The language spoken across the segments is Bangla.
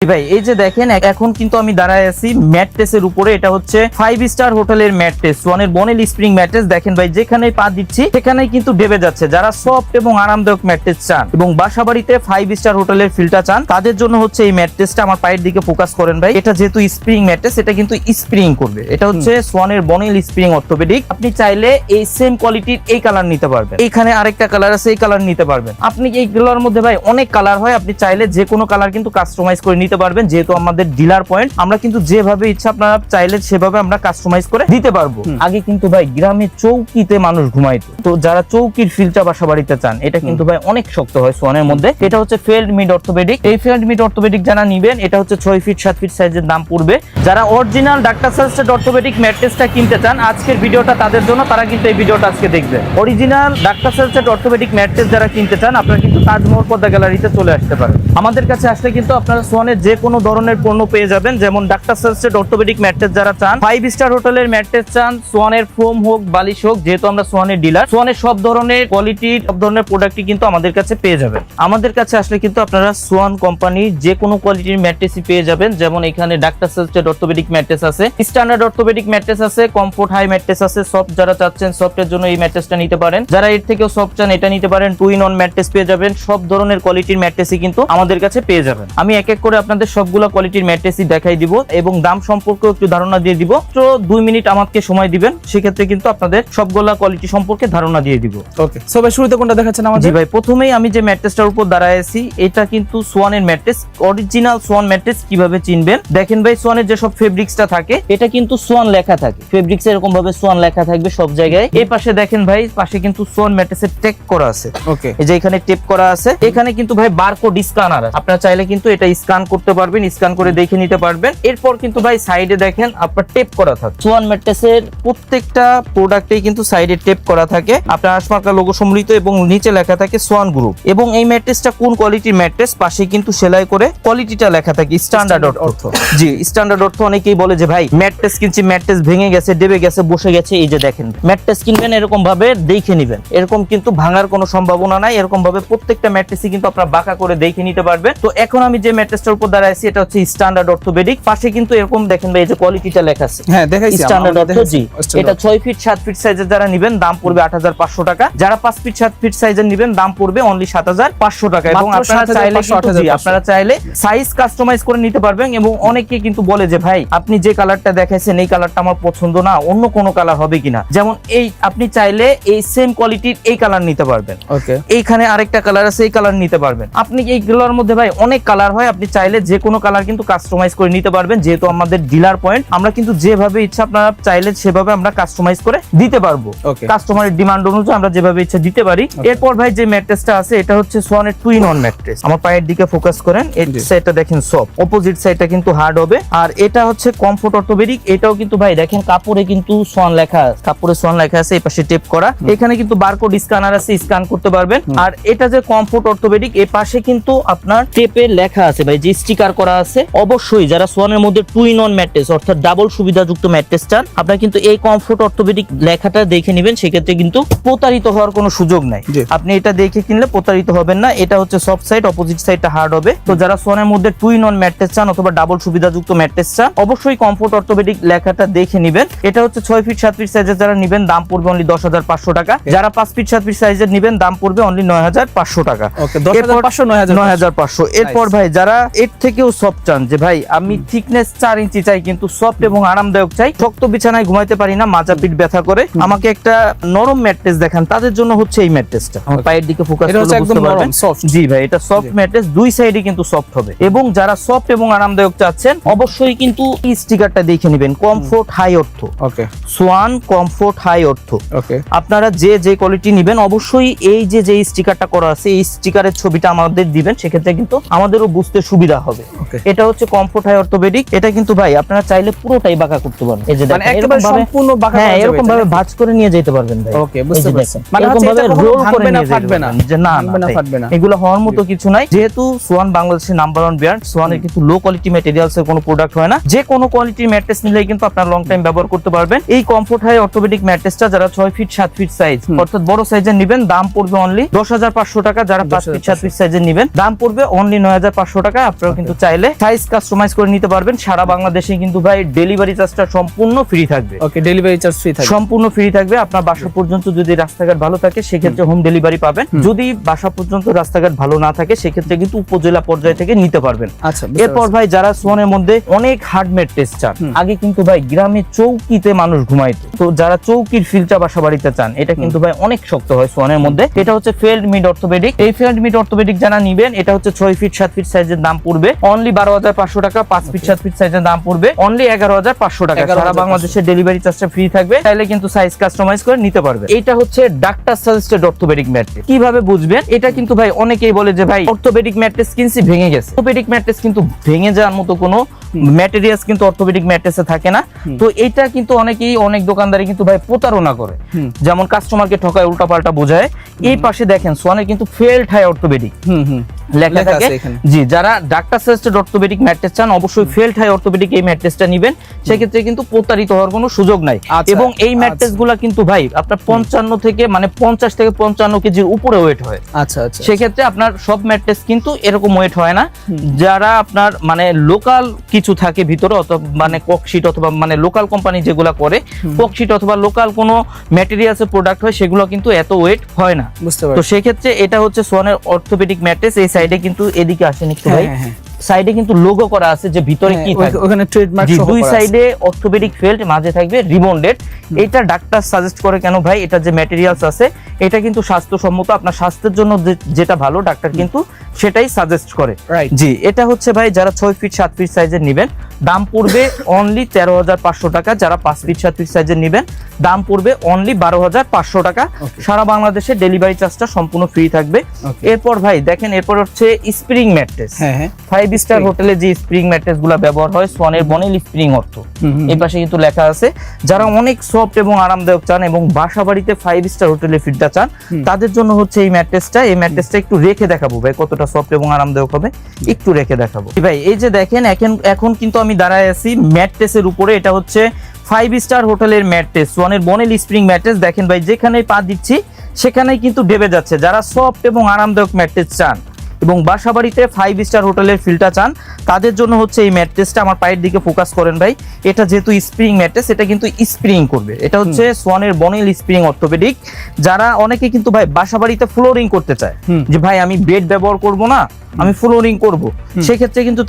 ভাই এই যে দেখেন এখন কিন্তু আমি দাঁড়ায় আছি ম্যাট্রেসের উপরে। এটা হচ্ছে 5 স্টার হোটেলের ম্যাট্রেস, সোয়ানের বনেল স্প্রিং ম্যাট্রেস। দেখেন ভাই যেখানে পা দিচ্ছি সেখানেই কিন্তু ডেবে যাচ্ছে। যারা সফট এবং আরামদায়ক ম্যাট্রেস চান এবং বাসাবাড়িতে 5 স্টার হোটেলের ফিলটা চান তাদের জন্য হচ্ছে এই ম্যাট্রেসটা। আমার পায়ের দিকে ফোকাস করেন ভাই। এটা যেহেতু স্প্রিং ম্যাট্রেস, এটা কিন্তু স্প্রিং করবে। এটা হচ্ছে সোয়ানের বনেল স্প্রিং অর্থোপেডিক। আপনি চাইলে এই সেম কোয়ালিটির এই কালার নিতে পারবেন। এখানে আরেকটা কালার আছে, এই কালার নিতে পারবেন। আপনি এইগুলোর মধ্যে ভাই অনেক কালার হয়, আপনি চাইলে যে কোনো কালার কিন্তু কাস্টমাইজ করে নিতে পারবেন। যেহেতু আমাদের ডিলার পয়েন্ট, আমরা কিন্তু যেভাবে ইচ্ছা আপনারা চাইলে সেভাবে আমরা কাস্টমাইজ করে দিতে পারবো। আগে কিন্তু ভাই গ্রামে চৌকিতে মানুষ ঘুমাইতো, তো যারা চৌকির ফিলটা বাসা বাড়িতে চান এটা কিন্তু ভাই অনেক শক্ত হয় সোয়ানের মধ্যে। এটা হচ্ছে ফেল্ড মিড অর্থোপেডিক। এই ফেল্ড মিড অর্থোপেডিক যারা নিবেন এটা হচ্ছে 6 ফিট 7 ফিট সাইজের দাম পড়বে। যারা অরিজিনাল ডাক্তার সাজেস্টেড অর্থোপেডিক ম্যাট্রেসটা কিনতে চান আজকের ভিডিওটা তাদের জন্য, তারা কিন্তু এই ভিডিওটা আজকে দেখবে। Original doctor suggested orthopaedic mattress যারা কিনতে চান আপনারা কিন্তু তাজমহল পদ্মা গ্যালারিতে চলে আসতে পারেন। আমাদের কাছে আসলে কিন্তু আপনারা সোয়ানের যে কোনো ধরনের পণ্য পেয়ে যাবেন। যেমন ডাক্তার সাজেস্টেড অর্থোপেডিক ম্যাট্রেস যারা চান, 5 স্টার হোটেলের ম্যাট্রেস চান, সোয়ানের ফোম হোক বালিশ হোক, যেহেতু আমরা সোয়ানের ডিলার, সোয়ানের সব ধরনের কোয়ালিটি সব ধরনের প্রোডাক্টই কিন্তু আমাদের কাছে পেয়ে যাবেন। আমাদের কাছে আসলে কিন্তু আপনারা সোয়ান কোম্পানির যে কোনো কোয়ালিটির ম্যাট্রেসই পেয়ে যাবেন। যেমন এখানে ডাক্তার সাজেস্টেড অর্থোপেডিক ম্যাট্রেস আছে, স্ট্যান্ডার্ড অর্থোপেডিক ম্যাট্রেস আছে, কমফোর্ট হাই ম্যাট্রেস আছে। সফট যারা চাচ্ছেন সফটের জন্য এই ম্যাট্রেসটা নিতে পারেন। যারা এর থেকেও সফট চান এটা নিতে পারেন। 2 in 1 ম্যাট্রেস পেয়ে যাবেন। সব ধরনের কোয়ালিটির ম্যাট্রেসই কিন্তু আমাদের কাছে পেয়ে যাবেন। আমি এক এক করে আপনাদের সবগুলো কোয়ালিটির ম্যাট্রেসই দেখাই দিব এবং দাম সম্পর্কেও একটু ধারণা দিয়ে দিব। তো 2 মিনিট আমাকে সময় দিবেন, সেক্ষেত্রে কিন্তু আপনাদের সবগুলা কোয়ালিটি সম্পর্কে ধারণা দিয়ে দিব। ওকে, সো ভাই শুরুতে কোনটা দেখাচ্ছেন আমাদের? জি ভাই, প্রথমেই আমি যে ম্যাট্রেসটার উপর দাঁড়ায় আছি এটা কিন্তু সোয়ানের ম্যাট্রেস। অরিজিনাল সোয়ান ম্যাট্রেস কিভাবে চিনবেন দেখেন ভাই, সোয়ানের যে সব ফেব্রিক্সটা থাকে এটা কিন্তু সোয়ান লেখা থাকে। ফেব্রিক্স এরকম ভাবে সোয়ান লেখা থাকবে সব জায়গায়। এই পাশে দেখেন ভাই, পাশে কিন্তু সোয়ান ম্যাট্রেসের টেপ করা আছে। ওকে, এই যে এখানে টেপ করা আছে, এখানে কিন্তু ভাই বারকোড স্ক্যানার আছে। আপনারা চাইলে কিন্তু এটা স্ক্যান করতে পারবেন, স্ক্যান করে দেখে নিতে পারবেন। এরপর কিন্তু ভাই সাইডে দেখেন আপনার টেপ করা থাকে। সোয়ান ম্যাট্রেসের প্রত্যেকটা প্রোডাক্টেই কিন্তু সাইডে টেপ করা থাকে আপনার আশমার্কা লোগো সম্মিলিত এবং নিচে লেখা থাকে সোয়ান গ্রুপ। এবং এই ম্যাট্রেসটা কোন কোয়ালিটির ম্যাট্রেস পাশে কিন্তু সেলাই করে কোয়ালিটিটা লেখা থাকে স্ট্যান্ডার্ড অর্থ। জি, স্ট্যান্ডার্ড অর্থ। অনেকেই বলে যে ভাই ম্যাট্রেস কিনছি, ম্যাট্রেস ভেঙে গেছে, ডেবে গেছে, বসে গেছে। এই যে দেখেন ম্যাট্রেস কিনবেন এরকম ভাবে দেখে নিবেন, এরকম কিন্তু ভাঙার কোনো সম্ভাবনা নাই। এরকম ভাবে প্রত্যেকটা ম্যাট্রেসই কিন্তু আপনারা বাঁকা করে দেখে নিতে পারবেন। তো এখন আমি যে ম্যাট্রেসটার উপর দাঁড়ায় আছি এটা হচ্ছে স্ট্যান্ডার্ড অর্থোপেডিক। পাশে কিন্তু এরকম দেখেন ভাই এই যে কোয়ালিটিটা লেখা আছে। হ্যাঁ দেখাইছি স্ট্যান্ডার্ড অর্থ। জি, এটা 6 ফিট 7 ফিট সাইজের যারা নেবেন দাম পড়বে 8500 টাকা। যারা 5 ফিট 7 ফিট সাইজের নেবেন দাম পড়বে অনলি 7500 টাকা। এবং আপনারা চাইলে আপনারা চাইলে সাইজ কাস্টমাইজ করে নিতে পারবেন। এবং অনেকে কিন্তু বলে যে ভাই আপনি যে কালারটা দেখাইছেন এই কালারটা আমার পছন্দ না, অন্য কোনো কালার হবে কিনা। যেমন এই আপনি চাইলে এই সেম কোয়ালিটির এই কালার নিতে পারবেন। ওকে, এইখানে আরেকটা কালার আছে, এই কালার নিতে পারবেন। আপনি এইগুলোর মধ্যে ভাই অনেক কালার হয়, আপনি চাইলে যে কোনো কালার কিন্তু কাস্টমাইজ করে নিতে পারবেন। যেহেতু আমাদের ডিলার পয়েন্ট, আমরা কিন্তু যেভাবে ইচ্ছা আপনারা চাইলে সেভাবে আমরা কাস্টমাইজ করে দিতে পারবো। কাস্টমারের ডিমান্ড অনুযায়ী আমরা যেভাবে ইচ্ছা দিতে পারি। এরপর ভাই যে ম্যাট্রেসটা আছে এটা হচ্ছে সোয়ানের 2 in 1 ম্যাট্রেস। আমার পায়ের দিকে ফোকাস করেন, এই সাইডটা দেখেন সফট, অপোজিট সাইডটা কিন্তু হার্ড হবে। আর এটা হচ্ছে কমফোর্ট অর্থোপেডিক। এটাও কিন্তু ভাই দেখেন কাপড়ে কিন্তু সোয়ান লেখা আছে, কাপড়ে সোয়ান লেখা আছে। এই পাশে টেপ করা, এখানে কিন্তু বারকোড স্ক্যানার আছে, স্ক্যান করতে পারবেন। আর এটা যে কমফোর্ট অর্থোপেডিক এই পাশে কিন্তু আপনার টেপে লেখা আছে ভাই, যে স্টিকার করা আছে। অবশ্যই যারা সোয়ানের মধ্যে 2 in 1 ম্যাট্রেস অর্থাৎ ডাবল সুবিধাযুক্ত ম্যাট্রেস চান আপনারা কিন্তু এই কমফোর্ট অর্থোপেডিক লেখাটা দেখে নেবেন। সেক্ষেত্রে কিন্তু প্রতারিত হওয়ার কোনো সুযোগ নাই। আপনি এটা দেখে কিনলে প্রতারিত হবেন না। এটা হচ্ছে সফট সাইড, অপোজিট সাইডটা হার্ড হবে। তো যারা সোয়ানের মধ্যে 2 in 1 ম্যাট্রেস চান অথবা ডাবল সুবিধাযুক্ত ম্যাট্রেস চান অবশ্যই কমফোর্ট অর্থোপেডিক লেখাটা দেখে নেবেন। এটা হচ্ছে 6 ফিট 7 ফিট সাইজের যারা নেবেন দাম পড়বে অনলি 10500 টাকা। যারা 5 ফিট 7 ফিট সাইজের নেবেন দাম পড়বে অনলি 9500 টাকা। ওকে, 10500 9500। এরপর ভাই যারা এর থেকেও সফট চান, যে ভাই আমি থিকনেস 4 ইঞ্চি চাই কিন্তু সফট এবং আরামদায়ক চাই, শক্ত বিছানায় ঘুমাইতে পারি না, মাজা পিঠ ব্যথা করে, আমাকে একটা নরম ম্যাট্রেস দেখান, তাদের জন্য হচ্ছে এই ম্যাট্রেসটা। আমার পায়ের দিকে ফোকাস করলে বুঝতে পারবেন। জি ভাই, এটা সফট ম্যাট্রেস, দুই সাইডে কিন্তু সফট হবে। এবং যারা সফট এবং আরামদায়ক চাচ্ছেন অবশ্যই কিন্তু এই স্টিকারটা দেখে নেবেন, কমফোর্ট হাই অর্থ। ওকে, সোয়ান কমফোর্ট হাই অর্থ। ওকে, আপনারা যে কোয়ালিটি নেবেন অবশ্যই এই যে স্টিকারটা করা আছে এই স্টিকারের ছবিটা আমাদের দিবেন, সেক্ষেত্রে কিন্তু আমাদেরও বুঝতে সুবিধা হবে। এটা হচ্ছে কমফোর্ট হাই অর্থোপেডিক। এটা কিন্তু ভাই আপনারা চাইলে পুরোটাই বাঁকা করতে পারবেন। এই যে দেখেন এরকম ভাবে সম্পূর্ণ বাঁকা, হ্যাঁ এরকম ভাবে ভাঁজ করে নিয়ে যেতে পারবেন ভাই। ওকে, বুঝতে পারছেন। মানে এরকম ভাবে রোল করে নিয়ে যেতে না, যে না ফাটবে না, এগুলো হওয়ার মতো কিছু নাই। যেহেতু সোয়ান বাংলাদেশের নাম্বার 1 ব্র্যান্ড, সোয়ানের কিন্তু লো কোয়ালিটি ম্যাটেরিয়ালস এর কোনো প্রোডাক্ট হয় না। যে কোনো কোয়ালিটির ম্যাট্রেস নিলেই কিন্তু আপনারা লং টাইম ব্যবহার করতে পারবেন। এই কমফোর্ট হাই অর্থোপেডিক ম্যাট্রেসটা যারা 6 ফিট 7 ফিট সাইজ অর্থাৎ বড় সাইজের নেবেন দাম পড়বে অনলি 10500 টাকা। যারা 5 ফিট 7 ফিট সাইজের নেবেন দাম পড়বে অনলি 9500 টাকা। আপনারা আপনারা কিন্তু চাইলে সাইজ কাস্টমাইজ করে নিতে পারবেন। সারা বাংলাদেশে কিন্তু ভাই ডেলিভারি চার্জটা সম্পূর্ণ ফ্রি থাকবে। ওকে, ডেলিভারি চার্জ ফ্রি থাকবে, সম্পূর্ণ ফ্রি থাকবে। আপনার বাসা পর্যন্ত যদি রাস্তাঘাট ভালো থাকে সেক্ষেত্রে হোম ডেলিভারি পাবেন। যদি বাসা পর্যন্ত রাস্তাঘাট ভালো না থাকে সেক্ষেত্রে কিন্তু উপজেলা পর্যায় থেকে নিতে পারবেন। আচ্ছা, এরপর ভাই যারা সোয়ানের মধ্যে অনেক হার্ড ম্যাট্রেস চান, আগে কিন্তু ভাই গ্রামে চৌকিতে মানুষ ঘুমাইতো, তো যারা চৌকির ফিলটা বাসা বাড়িতে চান এটা কিন্তু ভাই অনেক শক্ত হয় সোয়ানের মধ্যে। এটা হচ্ছে ফেল্ড মিড অর্থোপেডিক। এই ফেল্ড মিড অর্থোপেডিক যারা নিবেন এটা হচ্ছে 6 ফিট 7 ফিট সাইজের দাম পড়বে অনলি 12,500 টাকা। 5 ফিট 7 ফিট সাইজের দাম পড়বে অনলি 11,500 টাকা। সারা বাংলাদেশে ডেলিভারি চার্জটা ফ্রি থাকবে, চাইলে কিন্তু সাইজ কাস্টমাইজ করে নিতে পারবে। এটা হচ্ছে ডাক্তার সাজেস্টেড অর্থোপেডিক ম্যাট্রেস। কিভাবে বুঝবেন? এটা কিন্তু ভাই অনেকেই বলে যে ভাই অর্থোপেডিক ম্যাট্রেস কিনছি ভেঙে গেছে। অর্থোপেডিক ম্যাট্রেস কিন্তু ভেঙে যাওয়ার মতো কোনো ম্যাটেরিয়ালস কিন্তু অর্থোপেডিক ম্যাট্রেসে থাকে না। তো এটা কিন্তু অনেক দোকানদারি কিন্তু ভাই প্রতারণা করে, যেমন কাস্টমারকে ঠকায়, উল্টাপাল্টা বোঝায়। এই পাশে দেখেন সোয়ানের কিন্তু ফেল্ড হাই অর্থোপেডিক লেখা থাকে। জি, যারা ডাক্তার সাজেস্টেড অর্থোপেডিক ম্যাট্রেস চান অবশ্যই ফেল্ড হাই অর্থোপেডিক এই ম্যাট্রেসটা নেবেন, সেক্ষেত্রে কিন্তু প্রতারিত হওয়ার কোনো সুযোগ নাই। এবং এই ম্যাট্রেস গুলা কিন্তু ভাই আপনার 50 থেকে 55 কেজির উপরে ওয়েট হয়। আচ্ছা আচ্ছা, সেক্ষেত্রে আপনার সব ম্যাট্রেস কিন্তু এরকম ওয়েট হয় না। যারা আপনার লোকাল কিছু থাকে ভিতরে, অথবা ককশিট অথবা লোকাল কোম্পানি যেগুলা করে ককশিট অথবা লোকাল কোনো ম্যাটেরিয়ালস এর প্রোডাক্ট হয় সেগুলো কিন্তু এত ওয়েট হয় না। বুঝতে তো পারছি। সেক্ষেত্রে এটা হচ্ছে সোয়ানের অর্থোপেডিক ম্যাট্রেস। এই সাইডে কিন্তু এদিকে আসেন একটু ভাই, সাইডে কিন্তু লোগো করা আছে যে ভিতরে কি থাকে, ওখানে ট্রেডমার্ক সহ দুই করা আছে। সাইডে অর্থোপেডিক ফেল্ড, মাঝে থাকবে রিবন্ডেড। এটা ডাক্তার সাজেস্ট করে কেন ভাই? এটা যে ম্যাটেরিয়ালস আছে এটা কিন্তু স্বাস্থ্যসম্মত, আপনার স্বাস্থ্যের জন্য যেটা ভালো ডাক্তার কিন্তু সেটাই সাজেস্ট করে। জি, এটা হচ্ছে ভাই যারা 6 ফিট 7 ফিট সাইজের নেবেন দাম পড়বে অনলি 13,500 টাকা। যারা 5 ফিট 7 ফিট সাইজের নেবেন দাম পড়বে অনলি 12,500 টাকা। সারা বাংলাদেশে ডেলিভারি চার্জটা সম্পূর্ণ ফ্রি থাকবে। এরপর ভাই দেখেন, এরপর হচ্ছে স্প্রিং ম্যাট্রেস। 5 স্টার হোটেলে যে স্প্রিং ম্যাট্রেস গুলা ব্যবহার হয় সোয়ানের বনেল স্প্রিং অর্থ, এই পাশে কিন্তু লেখা আছে। যারা অনেক সফট এবং আরামদায়ক চান এবং বাসা বাড়িতে 5 স্টার হোটেলে ফিরতে চান তাদের জন্য হচ্ছে এই ম্যাট্রেসটা। এই ম্যাট্রেসটা একটু রেখে দেখাবো ভাই কতটা সফট এবং আরামদায়ক হবে, একটু রেখে দেখাবো ভাই। এই যে দেখেন এখন কিন্তু আমি দাঁড়ায় আছি ম্যাট্রেসের উপরে। এটা হচ্ছে 5 স্টার হোটেলের ম্যাট্রেস, সোয়ানের বনেল স্প্রিং ম্যাট্রেস। দেখেন ভাই যেখানেই পা দিচ্ছি সেখানেই কিন্তু ডেবে যাচ্ছে। যারা সফট এবং আরামদায়ক ম্যাট্রেস চান এবং বাসা বাড়িতে 5 স্টার হোটেলের ফিলটা চান তাদের জন্য হচ্ছে এই ম্যাট্রেসটা। আমার পায়ের দিকে ফোকাস করেন ভাই, এটা যেহেতু স্প্রিং ম্যাট্রেস এটা কিন্তু স্প্রিং করবে। এটা হচ্ছে সোয়ানের বনেল স্প্রিং অর্থোপেডিক। যারা অনেকে কিন্তু ভাই বাসা বাড়িতে ফ্লোরিং করতে চায় যে ভাই আমি বেড ব্যবহার করব না, আমি ফ্লোরিং করব, সেক্ষেত্রে কিন্তু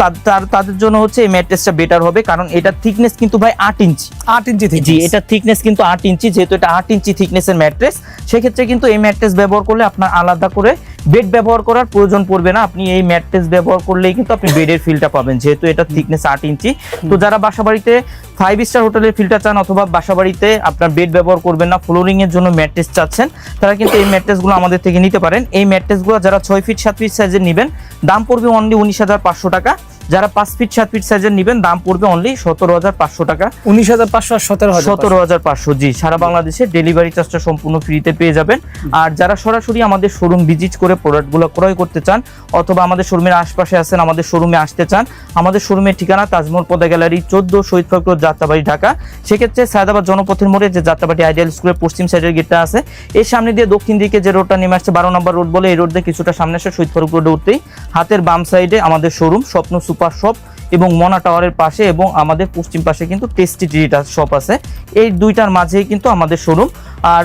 তাদের জন্য হচ্ছে এই ম্যাট্রেসটা বেটার হবে। কারণ এটার থিকনেস কিন্তু ভাই 8 ইঞ্চি। 8 ইঞ্চি থেকে, জি, এটার থিকনেস কিন্তু 8 ইঞ্চি। যেহেতু এটা 8 ইঞ্চি থিকনেসের ম্যাট্রেস, সেক্ষেত্রে কিন্তু এই ম্যাট্রেস ব্যবহার করলে আপনার আলাদা করে বেড ব্যবহার করার প্রয়োজন পড়বে না। আপনি এই ম্যাট্রেস ব্যবহার করলেই কিন্তু আপনি বেডের ফিলটা পাবেন, যেহেতু এটা থিকনেস 8 ইঞ্চি। তো যারা বাসা বাড়িতে 5 স্টার হোটেলের ফিলটা চান অথবা বাসা বাড়িতে আপনার বেড ব্যবহার করবেন না, ফ্লোরিং এর জন্য ম্যাট্রেস চাচ্ছেন, তারা কিন্তু এই ম্যাট্রেসগুলো আমাদের থেকে নিতে পারেন। এই ম্যাট্রেসগুলো যারা 6 ফিট 7 ফিট সাইজের নেবেন দাম পড়বে অনলি 19,500 টাকা। যারা 5 ফিট 7 ফিট সাইজের নেবেন দাম পড়বে অনলি 17,500 টাকা। 19,500 আর 17,500। জি, সারা বাংলাদেশে ডেলিভারি চার্জটা সম্পূর্ণ ফ্রিতে পেয়ে যাবেন। আর যারা সরাসরি আমাদের শোরুম ভিজিট করে প্রোডাক্টগুলো ক্রয় করতে চান অথবা আমাদের শোরুমের আশপাশে আছেন, আমাদের শোরুমে আসতে চান, আমাদের শোরুমের ঠিকানা তাজমহল পদ্মা গ্যালারি 14 শহীদ ফারুক রোড, যাত্রাবাড়ি, ঢাকা। সেক্ষেত্রে সায়দাবাদ জনপথের মোড়ে যে যাত্রাবাড়ি আইডিয়াল স্কুলের পশ্চিম সাইডের গেটটা আছে, এর সামনে দিয়ে দক্ষিণ দিকে যে রোডটা নেমে আসছে 12 নম্বর রোড বলে, এই রোড দিয়ে কিছুটা সামনে আসে শহীদ ফারুক রোডে উঠতেই হাতের বাম সাইডে আমাদের শোরুম স্বপ্ন সুপার শপ এবং মনা টাওয়ারের পাশে, এবং আমাদের পশ্চিম পাশে কিন্তু টেস্টি ট্রিটা শপ আছে। এই দুইটার মাঝেই কিন্তু আমাদের শোরুম। আর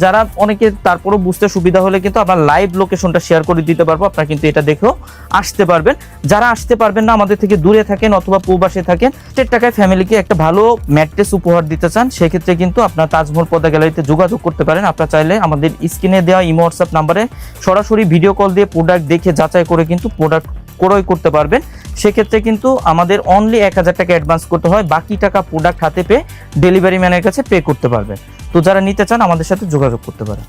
যারা অনেকে তারপরও বুঝতে সুবিধা হলে কিন্তু আমরা লাইভ লোকেশনটা শেয়ার করে দিতে পারবো, আপনারা কিন্তু এটা দেখেও আসতে পারবেন। যারা আসতে পারবেন না, আমাদের থেকে দূরে থাকেন অথবা প্রবাসে থাকেন, 1 টাকায় ফ্যামিলিকে একটা ভালো ম্যাট্রেস উপহার দিতে চান, সেক্ষেত্রে কিন্তু আপনার তাজমহল পদ্মা গ্যালারিতে যোগাযোগ করতে পারেন। আপনারা চাইলে আমাদের স্ক্রিনে দেওয়া ইমো হোয়াটসঅ্যাপ নাম্বারে সরাসরি ভিডিও কল দিয়ে প্রোডাক্ট দেখে যাচাই করে কিন্তু প্রোডাক্ট ক্রয় করতে পারবেন। সেক্ষেত্রে কিন্তু আমাদের অনলি 1,000 টাকা অ্যাডভান্স করতে হয়, বাকি টাকা প্রোডাক্ট হাতে পেয়ে ডেলিভারি ম্যানের কাছে পে করতে পারবেন। তো যারা নিতে চান আমাদের সাথে যোগাযোগ করতে পারেন।